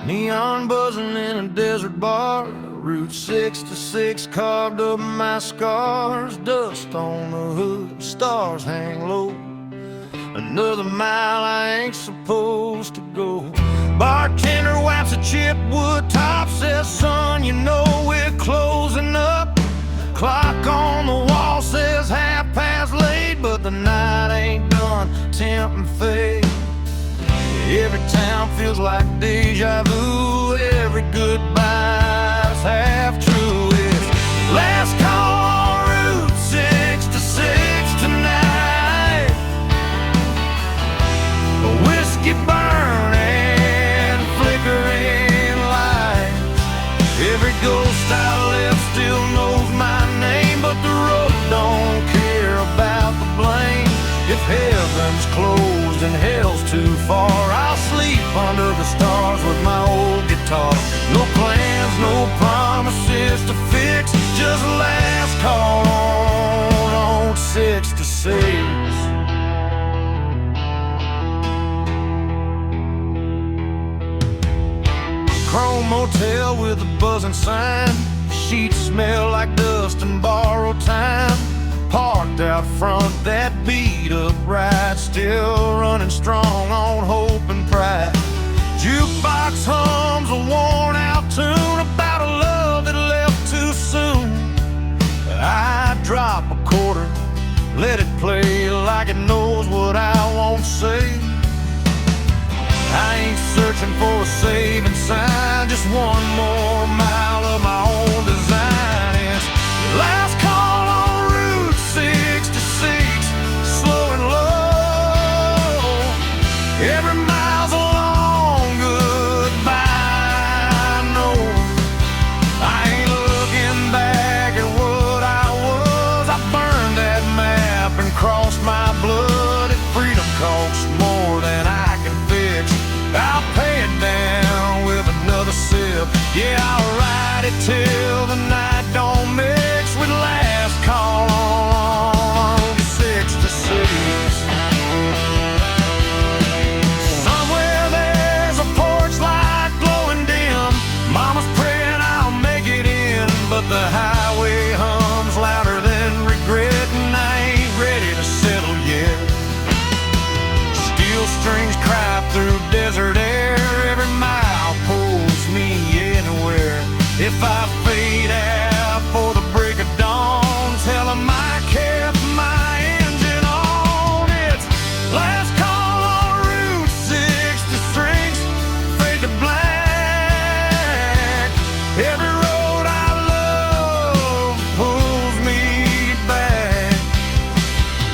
Neon buzzing in a desert bar, Route 66 carved up my scars. Dust on the hood, stars hang low. Another mile I ain't supposed to go. Bartender wipes a chipped wood top, says, son, you know we're closing up. Clock on the wall says 8:30, but the night ain't done, tempting fate. Every town feels like deja vu. Every goodbye's half true. It's last call on Route 66 tonight. A whiskey burning, flickering lights. Every ghost I left still knows my name, but the road don't care about the blame. If heaven's closed and hell's too far, I'll sleep under the stars with my old guitar. No plans, no promises to fix, just last call on 66. Chrome motel with a buzzing sign. Sheets smell like dust and borrowed time. Parked out front, that beat up ride, still running strong on hope and pride. Jukebox hums a worn out tune about a love that left too soon. I drop a quarter, let it play like it knows what I won't say. I ain't searching for a saving sign, just one more mile of my own design. It's last call on Route 66, slow and low. Every mile's a long goodbye, I know. I ain't looking back at what I was. I burned that map and crossed my blood. If freedom costs more than I can fix, I'll pay it down with another sip. Yeah, I'll ride it till the night don't mix with last call on 66. Somewhere there's a porch light glowing dim. Mama's praying I'll make it in, but the highway hums louder than regret, and I ain't ready to settle yet. Steel strings cry through desert air. Every mile pulls me anywhere. If I fade out for the break of dawn, tell 'em I kept my engine on. It's last call on Route 66, fade to black. Every road I love pulls me back.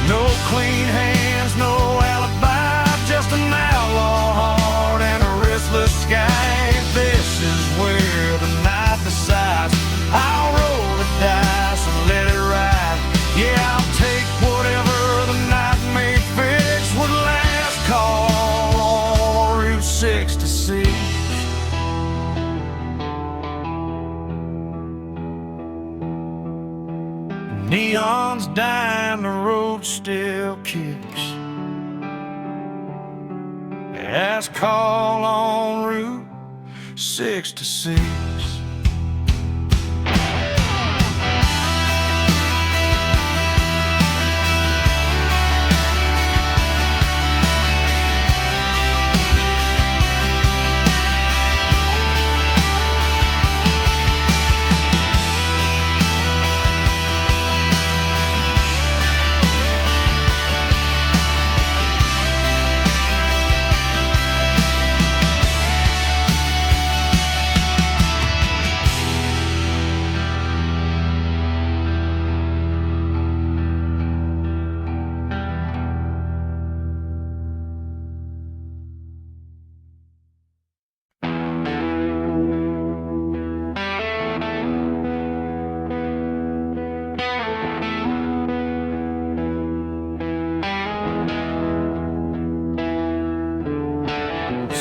No clean hands, no alibi, just an outlaw heart and a restless sky. This is where the night decides. I'll roll the dice and let it ride. Yeah, I'll take whatever the night may fix with last call on Route 66. Neon's dying, the road still kicks. Last call on Route 66.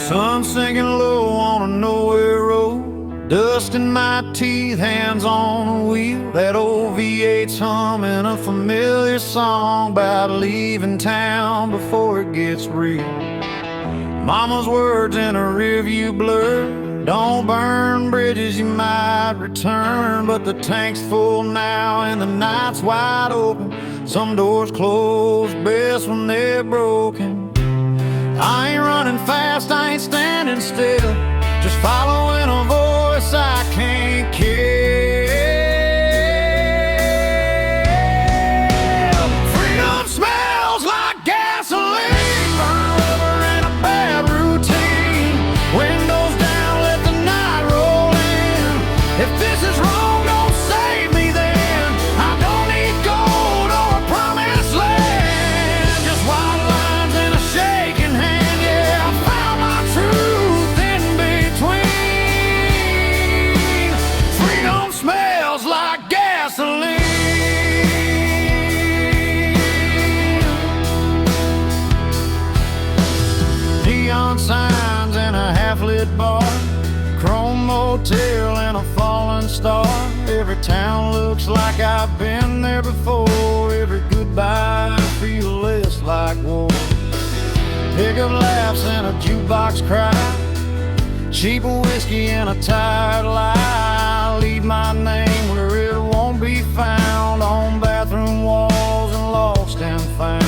Sun sinking low on a nowhere road, dust in my teeth, hands on the wheel. That old V8's humming a familiar song about leaving town before it gets real. Mama's words in a rearview blur, Don't burn bridges, you might return, but the tank's full now and the night's wide open. Some doors close best when they're broken. I ain't running fast, I ain't standing still, just following a voice I can't kill. Freedom smells like gasoline, burn rubber and a bad routine. Windows down, let the night roll in. If this is wrong, don't save me then. I don't need gold or a promised land, just white lines and a shaking hand. Yeah, I found my truth in between. Freedom smells like gasoline. Neon signs in a half-lit bar, chrome motel and a fallen star. Every town looks like I've been there before. Every goodbye feels less like war. Pickup laughs and a jukebox cry, cheap whiskey and a tired lie. Leave my name where it won't be found, on bathroom walls and lost and found.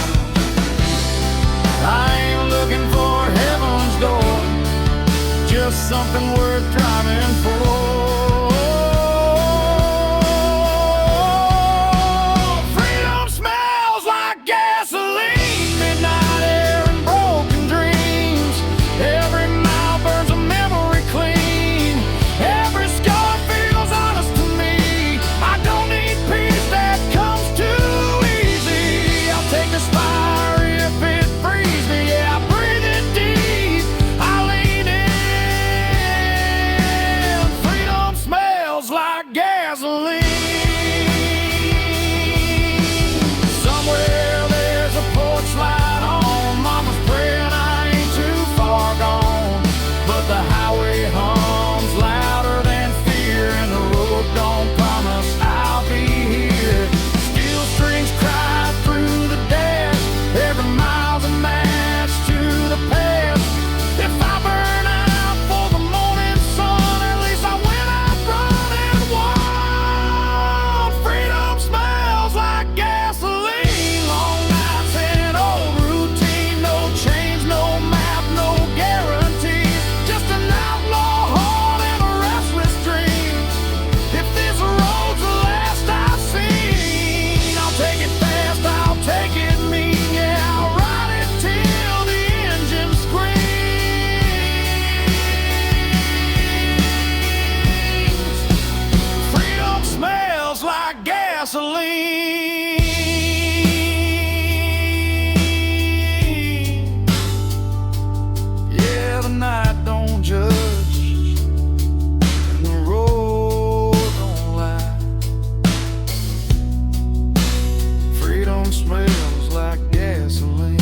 I ain't looking for heaven's door, just something worth driving for. Freedom smells like gasoline, midnight air and broken dreams. Every mile burns a memory clean. Every scar feels honest to me. I don't need peace that comes too easy. I'll take this fire if it frees me. Yeah, I breathe it deep, I lean in. Freedom smells like gasoline. Somewhere there's a porch light on. Mama's praying I ain't too far gone, but the highway hums louder than fear, and the road don't promise I'll be here. Steel strings cry through the dash, every mile's a match to the past. If I burn out for the morning sun, at least I went out running wild. Freedom smells like gasoline, long nights and old routine. No change, no map, no guarantees, just an outlaw heart and a restless dream. If this road's the last I've seen, I'll take it fast, I'll take it mean. Yeah, I'll ride it till the engine screams. Freedom smells like gasoline. Yeah, the night don't judge and the road don't lie. Freedom smells like gasoline.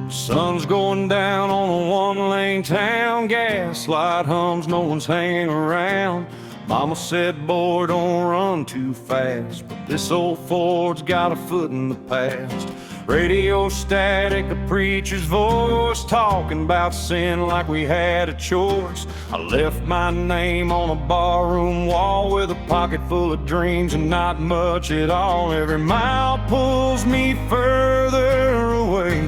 Sun's going down on a one-lane town, gaslight hums, no one's hanging around. Mama said, boy, don't run too fast, but this old Ford's got a foot in the past. Radio static, a preacher's voice, talking about sin like we had a choice. I left my name on a barroom wall with a pocket full of dreams and not much at all. Every mile pulls me further away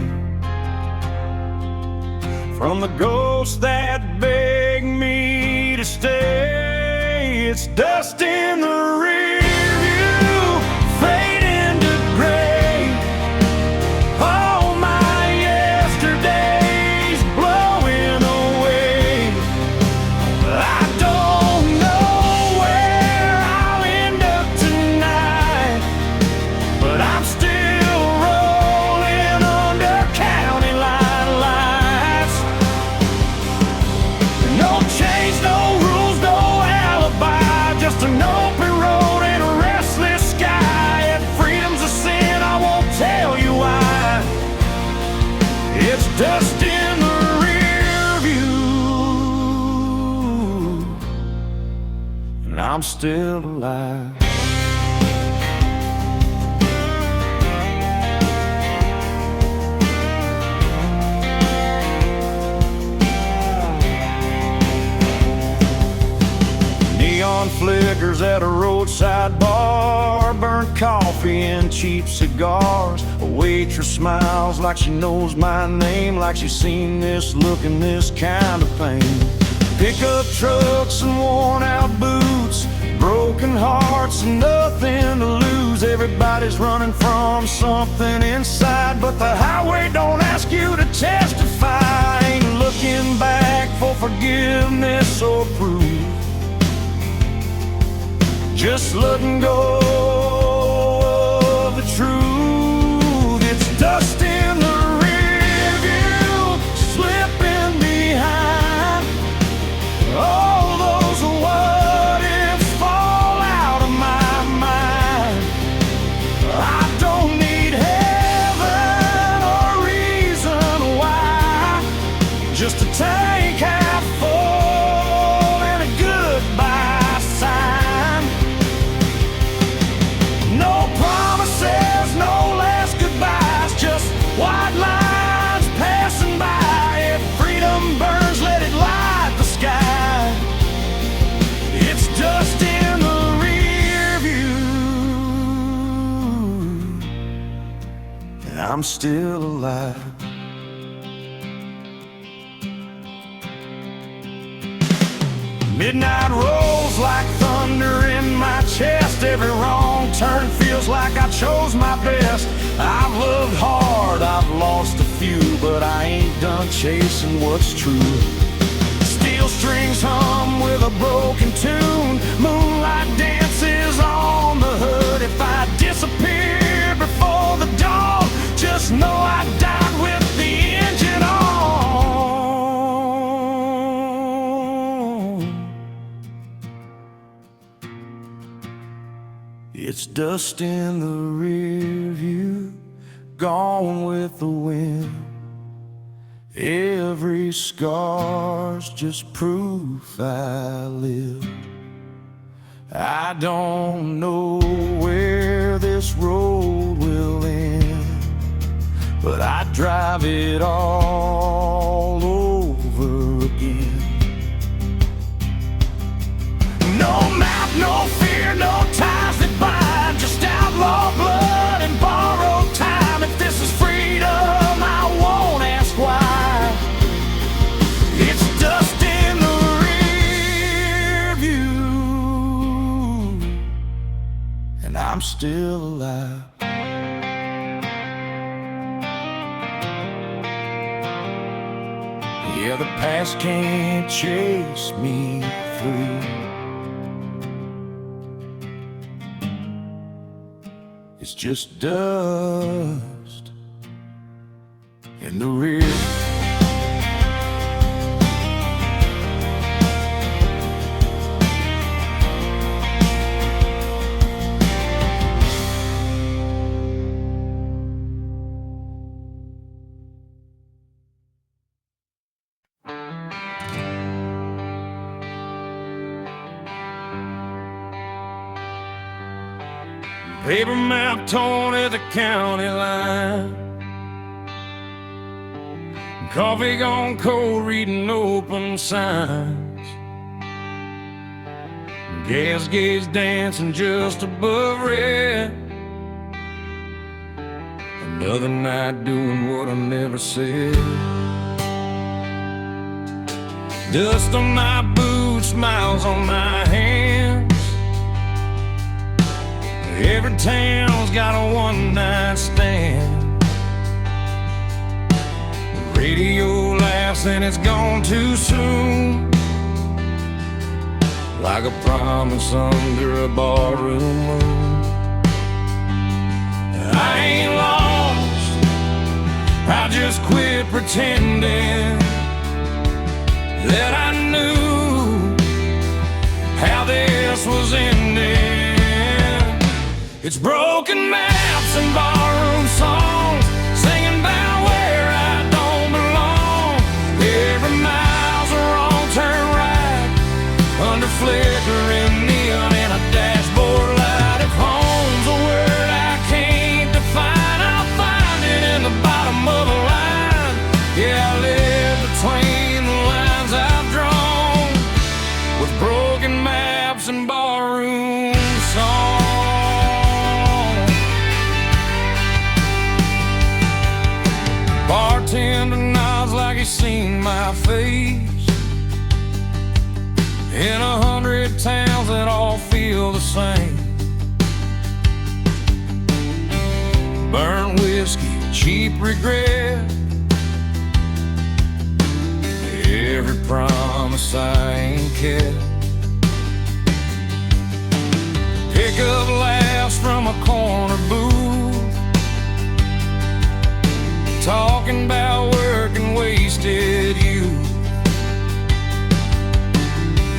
from the ghosts that beg me to stay. It's dust in the rear view, fade into gray. All my yesterdays blowing away. I don't know where I'll end up tonight, but I'm still rolling under county line lights. No change, no rules, no alibi, just an open I'm still alive. Neon flickers at a roadside bar, burnt coffee and cheap cigars. A waitress smiles like she knows my name, like she's seen this look and this kind of pain. Pickup trucks and worn out boots, broken hearts and nothing to lose. Everybody's running from something inside, but the highway don't ask you to testify. Ain't looking back for forgiveness or proof, just letting go of the truth. It's dust in the rear view, slipping behind. All those what ifs fall out of my mind. I don't need heaven or reason why, just a tank half full and a goodbye sign. No promises, no last goodbyes, just white lines passing by. If freedom burns, let it light the sky. It's dust in the rear view, and I'm still alive. Midnight rolls like thunder in my chest. Every wrong turn feels like I chose my best. I've loved hard, I've lost a few, but I ain't done chasing what's true. Steel strings hum with a broken tune, moonlight dances on the hood. If I disappear before the dawn, just know I died with the engine on. It's dust in the rear view, gone with the wind. Every scar's just proof I live. I don't know where this road will end, but I drive it all over again. No map, no fear, no ties that bind, just outlaw blood and borrowed time. If this is freedom, I won't ask why. It's dust in the rear view, and I'm still alive. Yeah, the past can't chase me through. It's just dust in the rear. Paper map torn at the county line, coffee gone cold, reading open signs. Gas gauge dancing just above red. Another night doing what I never said. Dust on my boots, smiles on my hands. Every town's got a one-night stand. The radio laughs and it's gone too soon, like a promise under a barroom moon. I ain't lost, I just quit pretending that I knew how this was ending. It's broken maps and barroom songs, singing about where I don't belong. Every mile's a wrong turn right, under flickering neon already seen my face in 100 towns that all feel the same. Burnt whiskey, cheap regret, every promise I ain't kept. Pick up laughs from a corner booth, talking about work and wasted youth.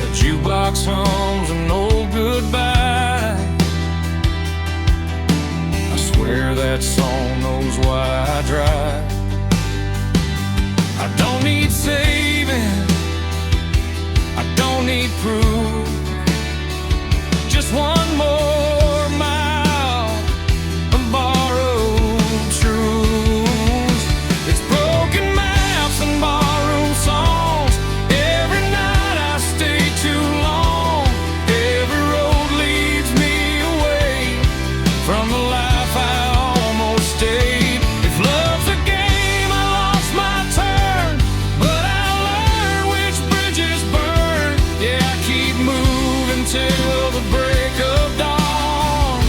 The jukebox hums an old goodbye. I swear that song knows why I drive. I don't need saving, I don't need proof, just one more mile of borrowed truths. It's broken maps and barroom songs. Every night I stay too long. Every road leads me away from the life I almost stayed. If love's a game, I lost my turn, but I learned which bridges burn. Yeah, I keep moving till the break of dawn,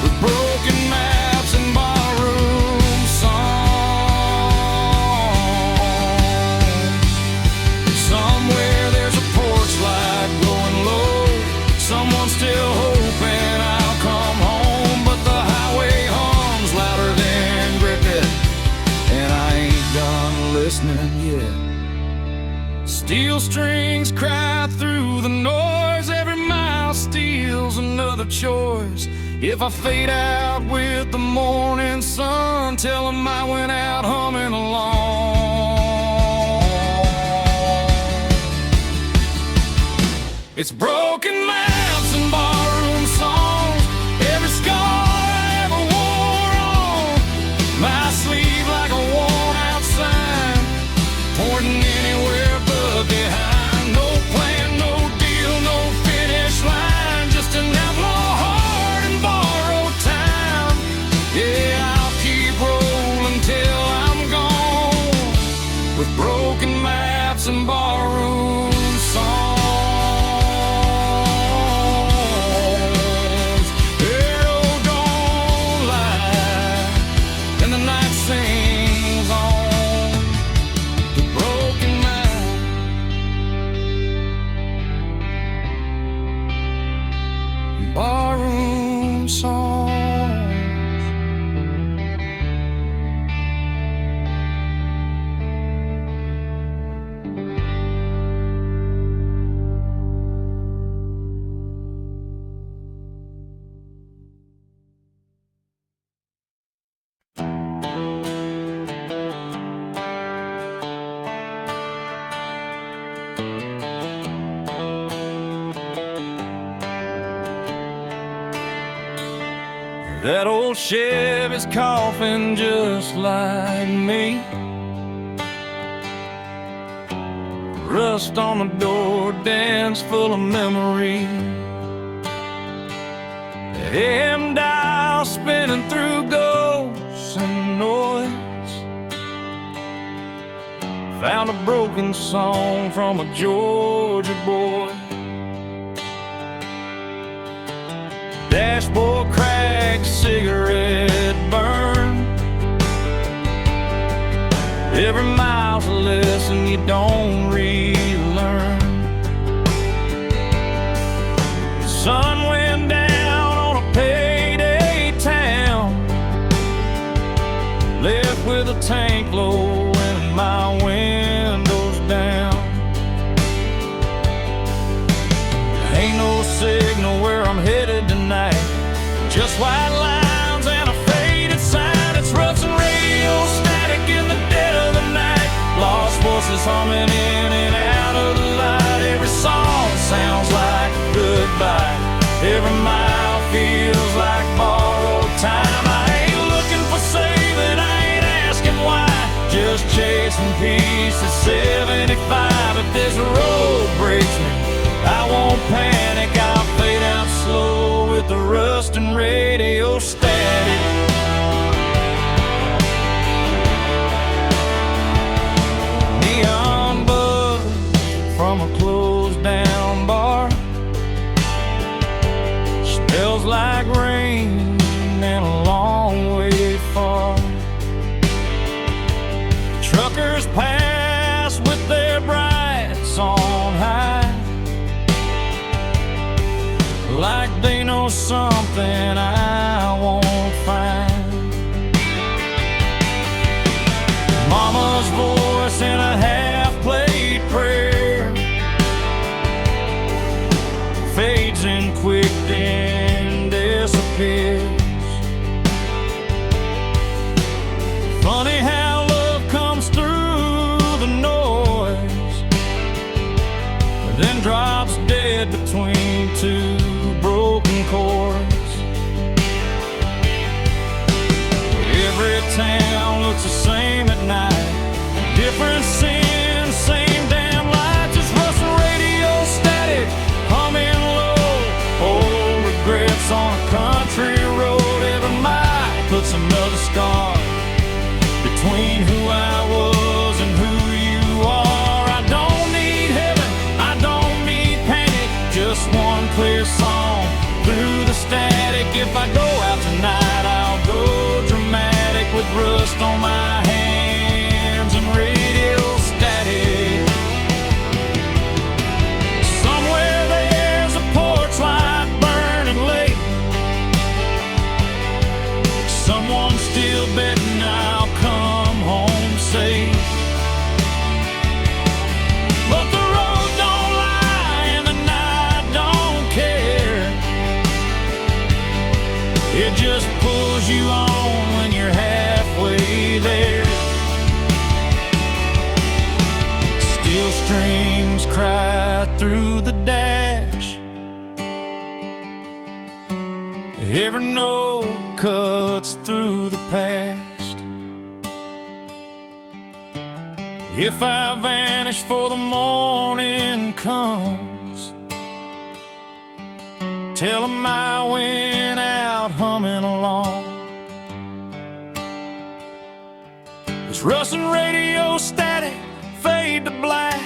with broken maps and barroom songs. Somewhere there's a porch light glowing low, someone's still hoping I'll come home, but the highway hums louder than cricket, and I ain't done listening yet. Steel strings cry through the noise, every mile steals another choice. If I fade out with the morning sun, tell 'em I went out humming along. It's broken maps and barroom songs, every scar I ever wore on my sleeve like a worn out sign, pointing anywhere but behind. No plan, no deal, no finish line, just an outlaw heart and borrowed time. Yeah, I'll keep rolling till I'm gone, with broken maps and borrowed songs. Arrow don't lie, and the night sings on, the broken map, barroom songs. That old Chevy's coughing just like me. Rust on the door, dance full of memory. AM dial spinning through ghosts and noise. Found a broken song from a Georgia boy. Dashboard crack, cigarette burn. Every mile's a lesson you don't relearn. The sun went down on a payday town, left with a tank low and my windows down. Ain't no signal where I'm headed tonight, just white lines and a faded sign. It's ruts and radio static in the dead of the night, lost voices humming in and out of the light. Every song sounds like goodbye, every mile feels like borrowed time. I ain't looking for saving, I ain't asking why, just chasing peace at 75. If this road breaks me, I won't panic, I'll fade out slow with the rust and radio static. know something I won't find. Mama's voice in a half-played prayer fades in quick, then disappears. Funny how love comes through the noise, then drops dead between two broken chords. Every town looks the same at night, different sins, same damn lights. It's rustling radio static, humming low, old regrets on a country road. Every mile puts another scar between who I was and who you are. I don't need heaven, I don't need panic, just one clear song through the static. If I go out tonight, I'll go dramatic with rust on my hands and radio static. Somewhere there's a porch light burning late, someone's still betting I'll come home safe. But the road don't lie and the night don't care. It just pulls you on when you're halfway there. Steel strings cry through the dash, every note cuts through the past. If I vanish before the morning comes, tell 'em I went out humming along. It's rustling radio static, fade to black.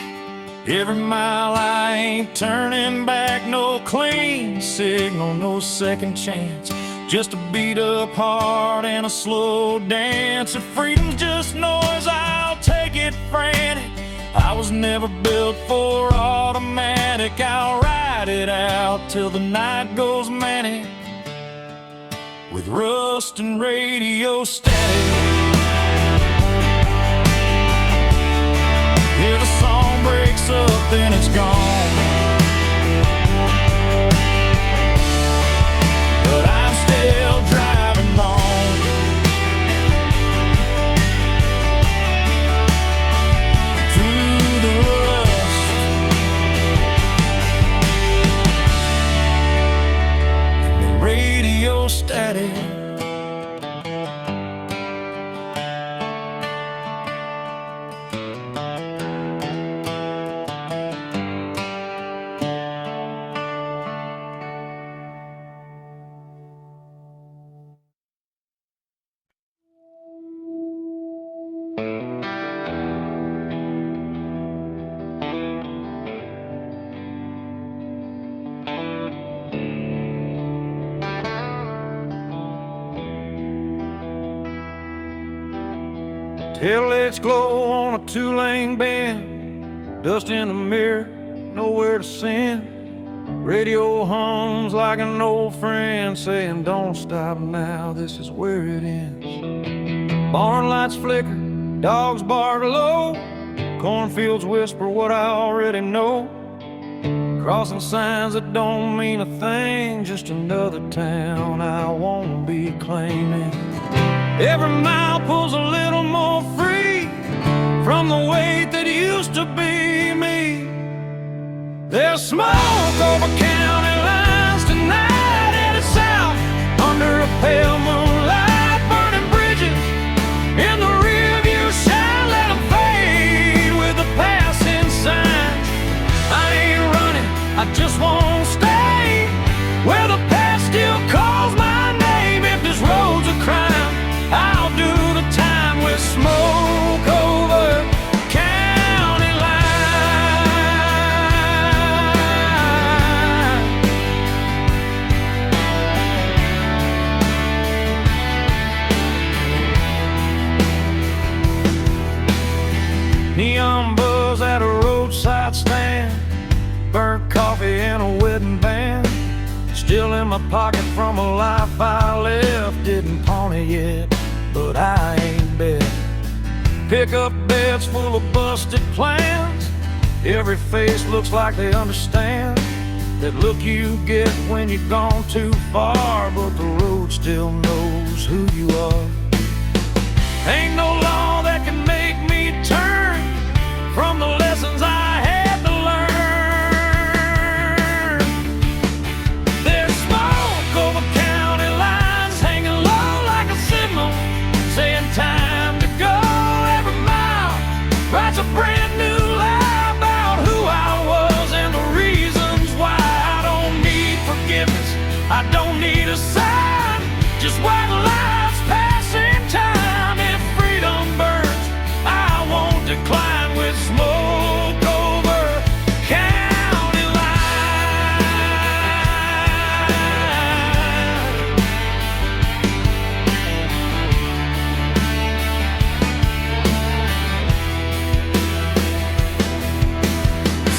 Every mile I ain't turning back, no clean signal, no second chance. Just a beat up heart and a slow dance. If freedom's just noise, I'll take it frantic. I was never built for automatic. I'll ride it out till the night goes manic with rust and radio static. If the song breaks up, then it's gone. But I'm still driving on through the rust, the radio static. Taillights glow on a two-lane bend, dust in the mirror, nowhere to send. Radio hums like an old friend saying, don't stop now, this is where it ends. Barn lights flicker, dogs bark low, cornfields whisper what I already know. Crossing signs that don't mean a thing, just another town I won't be claiming. Every mile pulls a little more free from the weight that used to be me. There's smoke over county lines tonight, headed south under a pale moonlight. Burning bridges in the rearview shine, let them fade with the passing signs. I ain't running, I just won't stay where the past still calls my name. If this road's a crime, I'll do the time with smoke over county line. Neon buzz at a roadside stand, burnt coffee and a wedding band, still in my pocket from a life I left. Didn't pawn it yet, but I ain't bet. Pickup beds full of busted plans. Every face looks like they understand that look you get when you've gone too far, but the road still knows who you are. Ain't no law that can make me turn from the lessons I had to learn. There's smoke over county lines, hanging low like a signal, saying time to go. Every mile writes a brand new lie about who I was and the reasons why. I don't need forgiveness, I don't need a sign, just white lies passing time. If freedom burns, I won't decline with smoke over county line.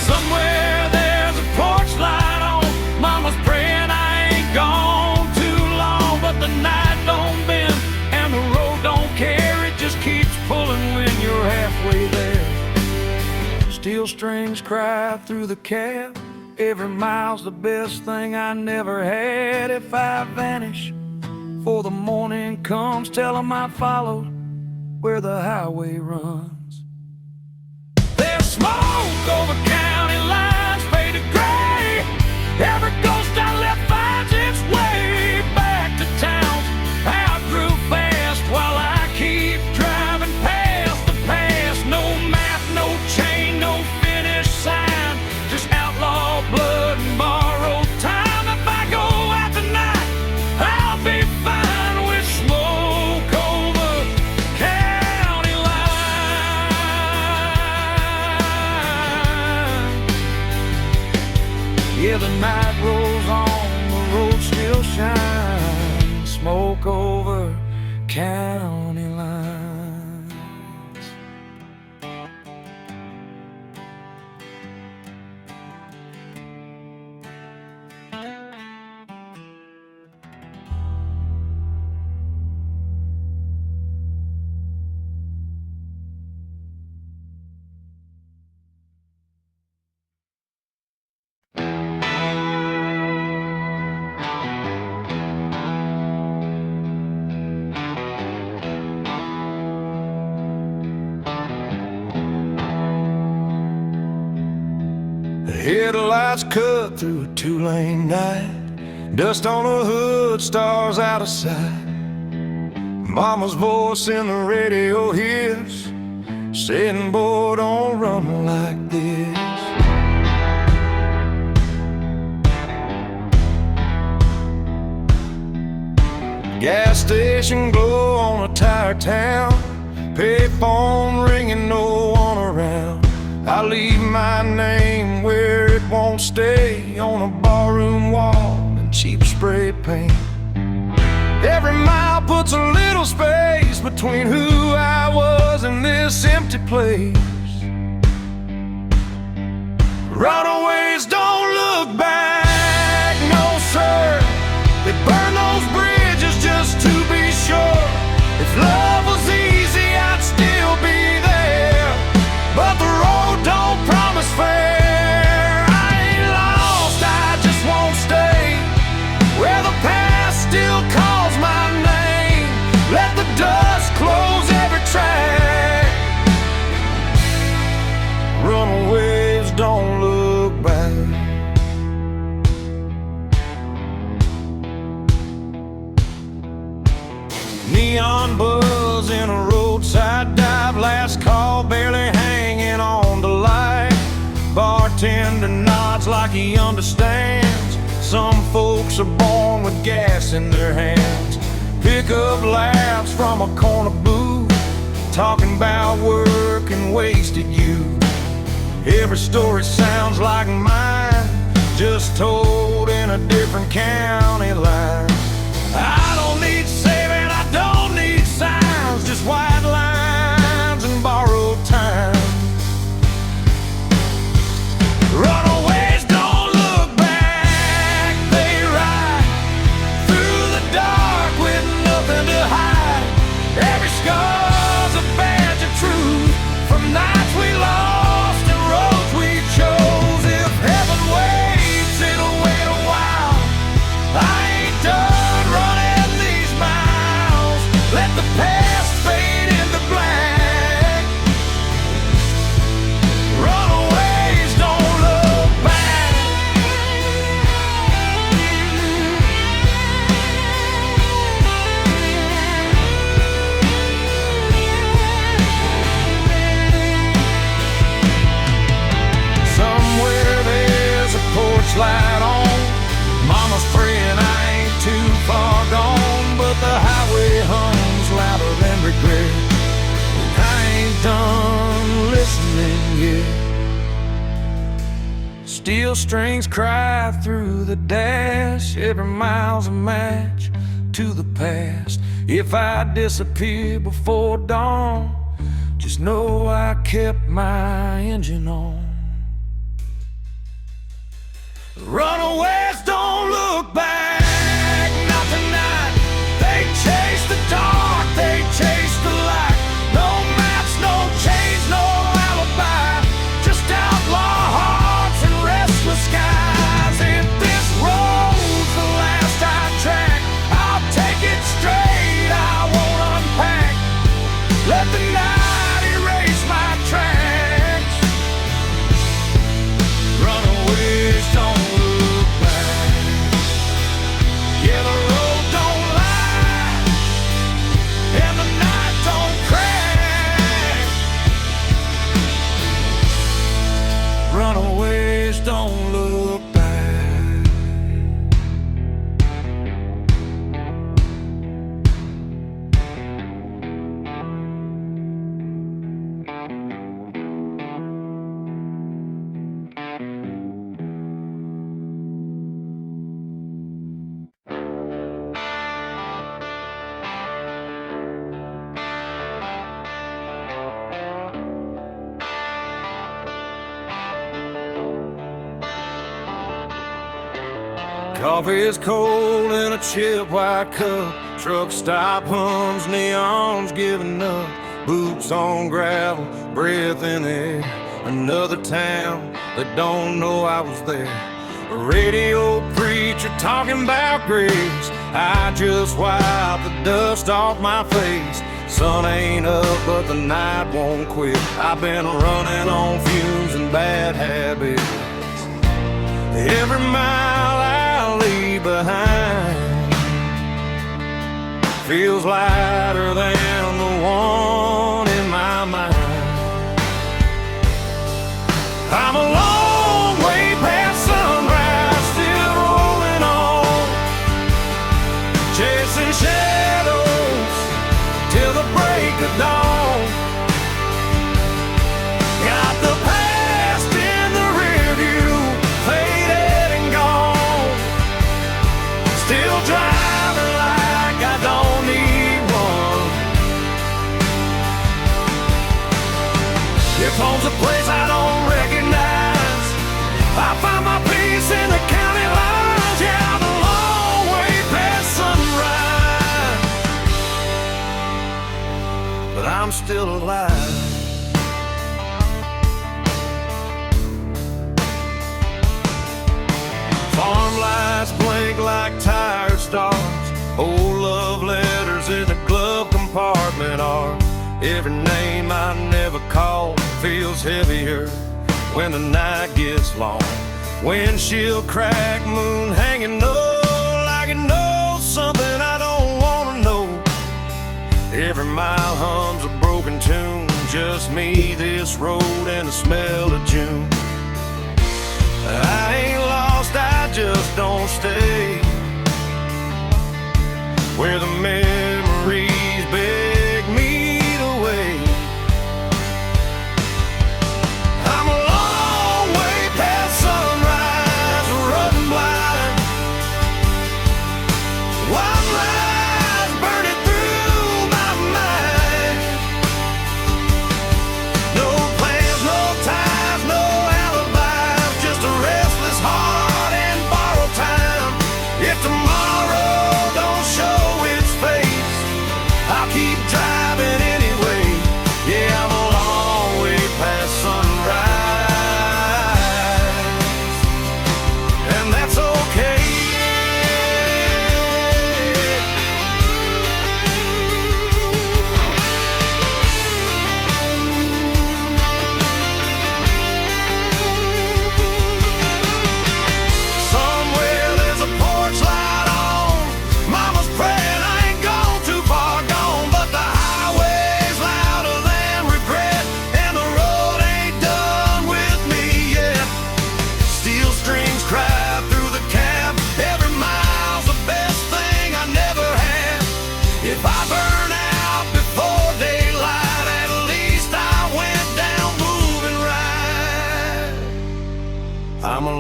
Somewhere there's a porch light on, mama's praying I ain't gone too long, but the night don't bend and the road don't care. It just keeps pulling when you're halfway there. Steel strings cry through the cab. Every mile's the best thing I never had. If I vanish before the morning comes, tell 'em I followed where the highway runs. There's smoke over county lines, faded gray. Every ghost I left finds its way back to town. I grew fast while I keep driving past the past. No map, no chain, no finish sign, just outlaw blood and borrowed time. If I go out tonight, I'll be fine with smoke over county line. Yeah, the night rolls on, the road still shines. Smoke over county lines. Headlights cut through a two-lane night. Dust on the hood, stars out of sight. Mama's voice in the radio hears, saying, boy, don't run like this. Gas station glow on a tired town. Payphone ringing, no one around. I leave my name where it won't stay, on a barroom wall in cheap spray paint. Every mile puts a little space between who I was and this empty place. Runaways don't look back, no sir. They burn those bridges just to be sure. If love was easy, I'd still be there, but the road don't promise fair. I ain't lost, I just won't stay where the past still calls my name. Let the dust close every track. Runaways don't look back. Neon buzz in a roadside dive. Last call barely hanging on the light. Bartender nods like he understands. Some folks are born with gas in their hands. Pick up laughs from a corner booth, talking about work and wasted youth. Every story sounds like mine, just told in a different county line. I don't need saving, I don't need signs, just white lines and borrowed time. Runaways don't look back, they ride Steel strings cry through the dash. Every mile's a match to the past. If I disappear before dawn, just know I kept my engine on. Runaways don't look back, not tonight. They chase the dark, they chase the light. No maps, no chains, no alibi, just outlaw hearts and restless skies. If this road's the last I track, I'll take it straight, I won't unpack. Let the night erase my tracks. Runaways don't look back. Yeah, the road don't lie, and the night don't crack. Runaways don't look back. Coffee is cold in a chip white cup. Truck stop hums, neons giving up. Boots on gravel, breath in the air. Another town that don't know I was there. A radio preacher talking about grace. I just wipe the dust off my face. Sun ain't up, but the night won't quit. I've been running on fumes and bad habits. Every mile I leave behind feels lighter than the one in my mind. I'm a long way past sunrise, still rolling on, chasing shadows till the break of dawn. Got the past in the rear view, faded and gone. Still driving like I don't need one. If home's a place I don't recognize, I find my peace in the county lines. Yeah, I'm a long way past sunrise, but I'm still alive. Farm lights blink like tired stars. Old love letters in the glove compartment are. Every name I never called feels heavier when the night gets long. Windshield crack, moon hanging low, like it knows something I don't wanna know. Every mile hums a broken tune, just me, this road, and the smell of June. I ain't lost, I just don't stay where the memories beg me to wait. I'm a long way past sunrise, running blind. One lies burning through my mind. No plans, no ties, no alibis, just a restless heart and borrowed time. If tomorrow don't show its face,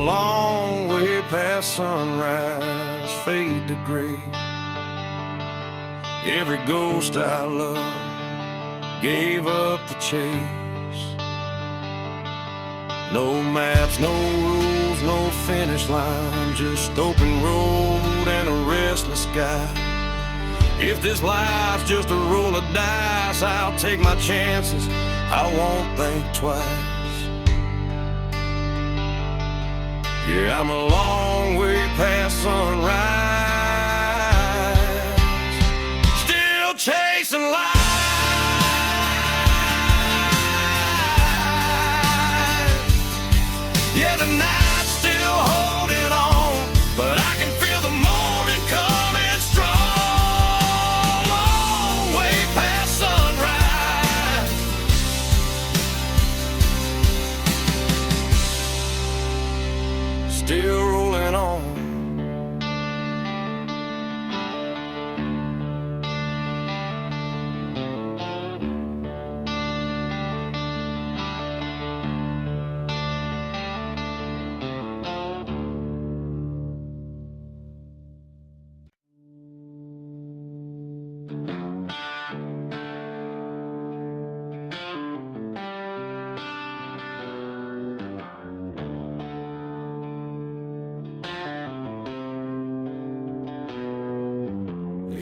long way past sunrise, fade to gray. Every ghost I loved gave up the chase. No maps, no rules, no finish line, just open road and a restless sky. If this life's just a roll of dice, I'll take my chances, I won't think twice. Yeah, I'm a long way past sunrise, still chasing life. Yeah, the night's still holding on, but I can feel the morning coming strong. Long way past sunrise, still rolling on.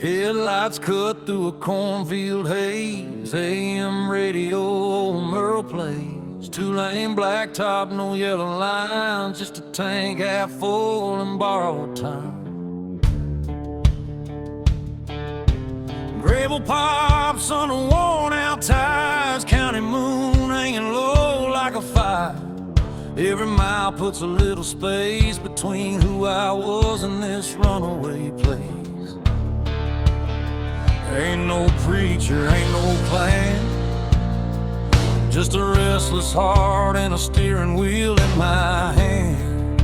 Headlights cut through a cornfield haze, AM radio, old Merle plays. Two-lane blacktop, no yellow lines, just a tank half full and borrowed time. Gravel pops on the worn-out tires, county moon hanging low like a fire. Every mile puts a little space between who I was and this runaway place. Ain't no preacher, ain't no plan, just a restless heart and a steering wheel in my hand.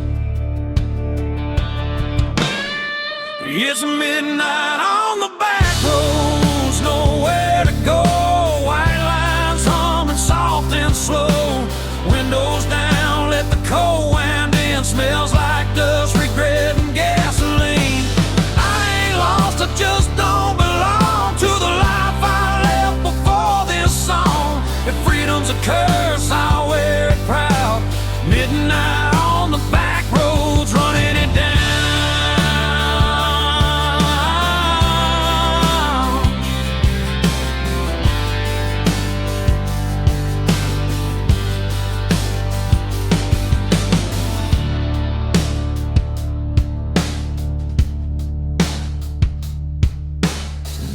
It's midnight on the back roads, nowhere to go. White lines humming soft and slow. Windows down, let the cold wind in. Smells like dust, regret and gasoline. I ain't lost, I just don't belong to the life I left before this song. If freedom's a curse, I'll wear it proud. Midnight on the back roads, running it down.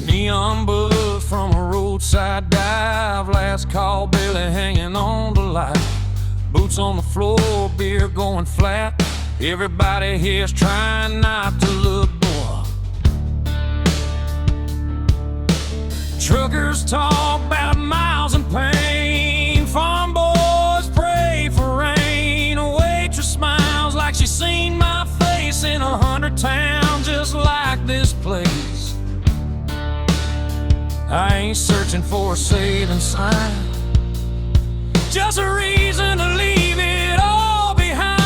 Neon buzz from a roadside dive, last call barely hanging on to life. Boots on the floor, beer going flat. Everybody here's trying not to look poor. Truckers talk about miles and pain. Farm boys pray for rain. A waitress smiles like she's seen my face in 100 towns just like this place. I ain't searching for a saving sign, just a reason to leave it all behind.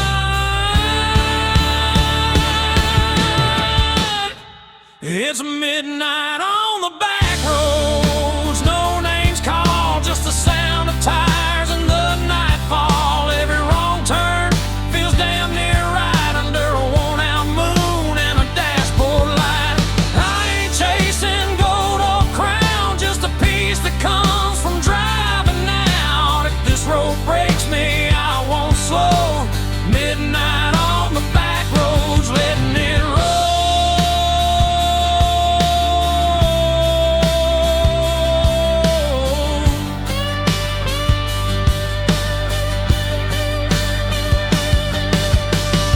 It's midnight on the back roads, no names called, just the sound of tires and the nightfall. Every wrong turn feels damn near right under a worn-out moon and a dashboard light. I ain't chasing gold or crown, just a piece that comes from driving out. If this road breaks me, I won't slow. Midnight on the back roads, letting it roll.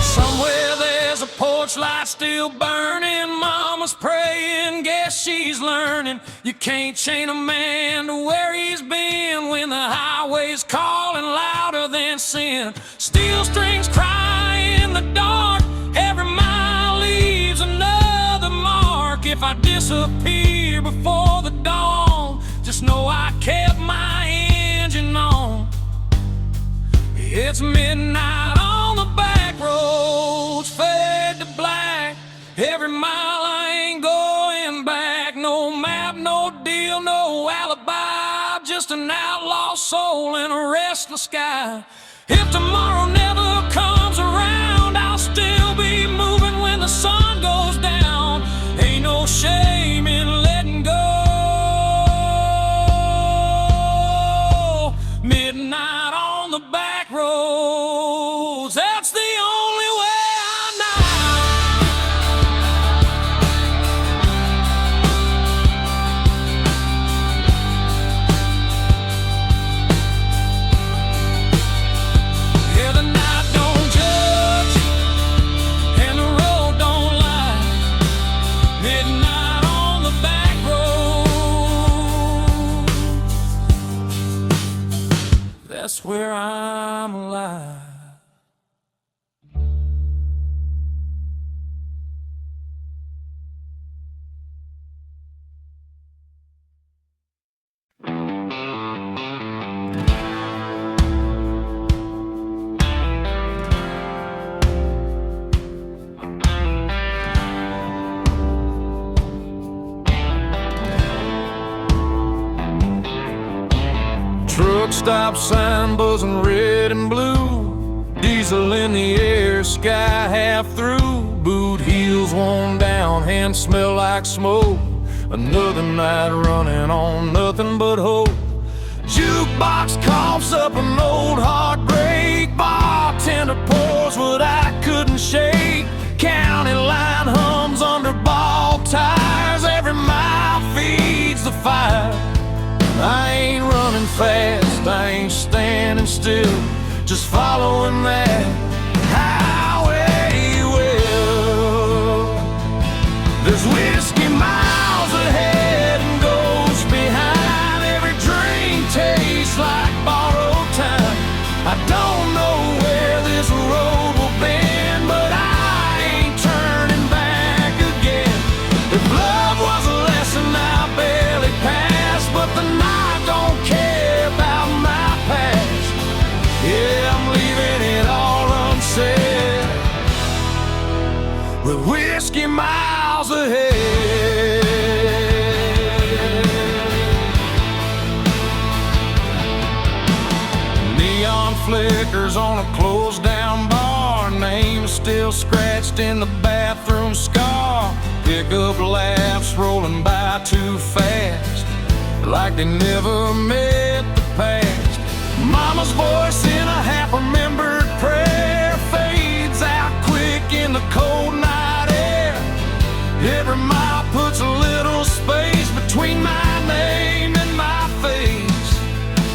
Somewhere there's a porch light still burning. Mama's praying, guess she's learning. You can't chain a man to where he's been when the highway's calling louder than sin. Steel strings cry in the dark, every mile leaves another mark. If I disappear before the dawn, just know I kept my engine on. It's midnight on the back road. deal, no alibi, just an outlaw soul in a restless sky. If tomorrow never comes around, I'll still be moving when the sun goes down. Ain't no shame in letting go. Midnight on the back roads, that's the only way I know. Yeah, the night don't judge and the road don't lie. Midnight on the back road, that's where I'm alive. Truck stop sign buzzing red and blue, diesel in the air, sky half through. Boot heels worn down, hands smell like smoke. Another night running on nothing but hope. Jukebox coughs up an old heartbreak, bartender pours what I couldn't shake. County line hums under ball tires, every mile feeds the fire. I ain't running fast, I ain't standing still, just following that highway well. There's whiskey miles ahead and ghosts behind. Every drink tastes like borrowed time. I don't know where this road will bend, but I ain't turning back again. If love was a lesson I barely passed, but the night don't care about my past. Yeah, I'm leaving it all unsaid, with whiskey miles ahead. Neon flickers on a closed down bar, name still scratched in the bathroom scar. Pickup laughs rolling by too fast, like they never met the past. Mama's voice in a half-remembered prayer fades out quick in the cold night air. Every mile puts a little space between my name and my face.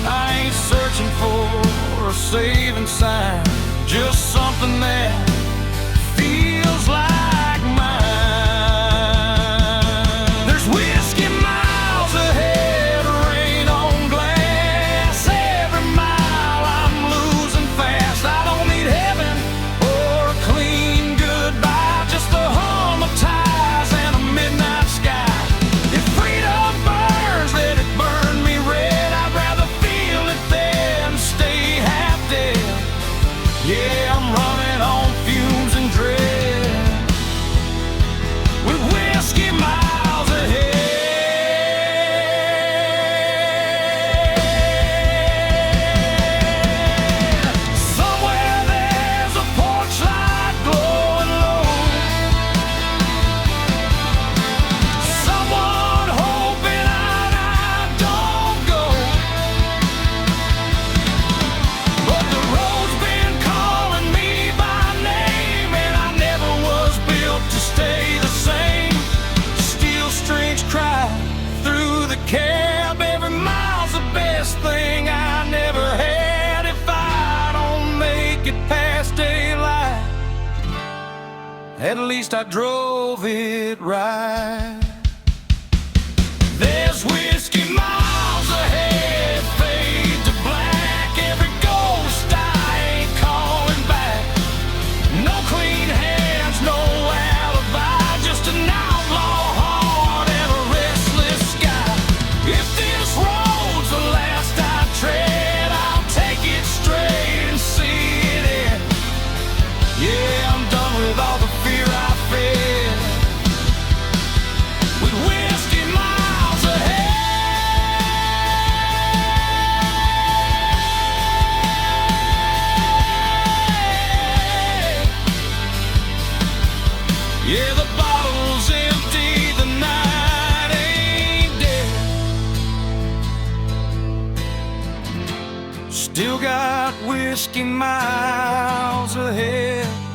I ain't searching for a saving sign, just something that feels like mine. There's whiskey miles ahead, rain on glass. Every mile I'm losing fast. I don't need heaven or a clean goodbye, just a hum of tires and a midnight sky. If freedom burns, let it burn me red. I'd rather feel it than stay half dead. Yeah, I'm running on fumes and dread, with whiskey miles ahead. Somewhere there's a porch light glowing low, someone hoping I don't go. But the road's been calling me by name, and I never was built to stay the same. Steel strings cry through the cab, every mile's the best thing I never had. If I don't make it past daylight, at least I drove it right. There's whiskey miles ahead, fade to black. Every ghost I ain't calling back. No clean hands, no alibi, just an outlaw heart and a restless sky. If this road's the last I tread, I'll take it straight and see it end. Yeah, I'm done with all the fear I fed, with whiskey miles ahead. Still got whiskey miles ahead.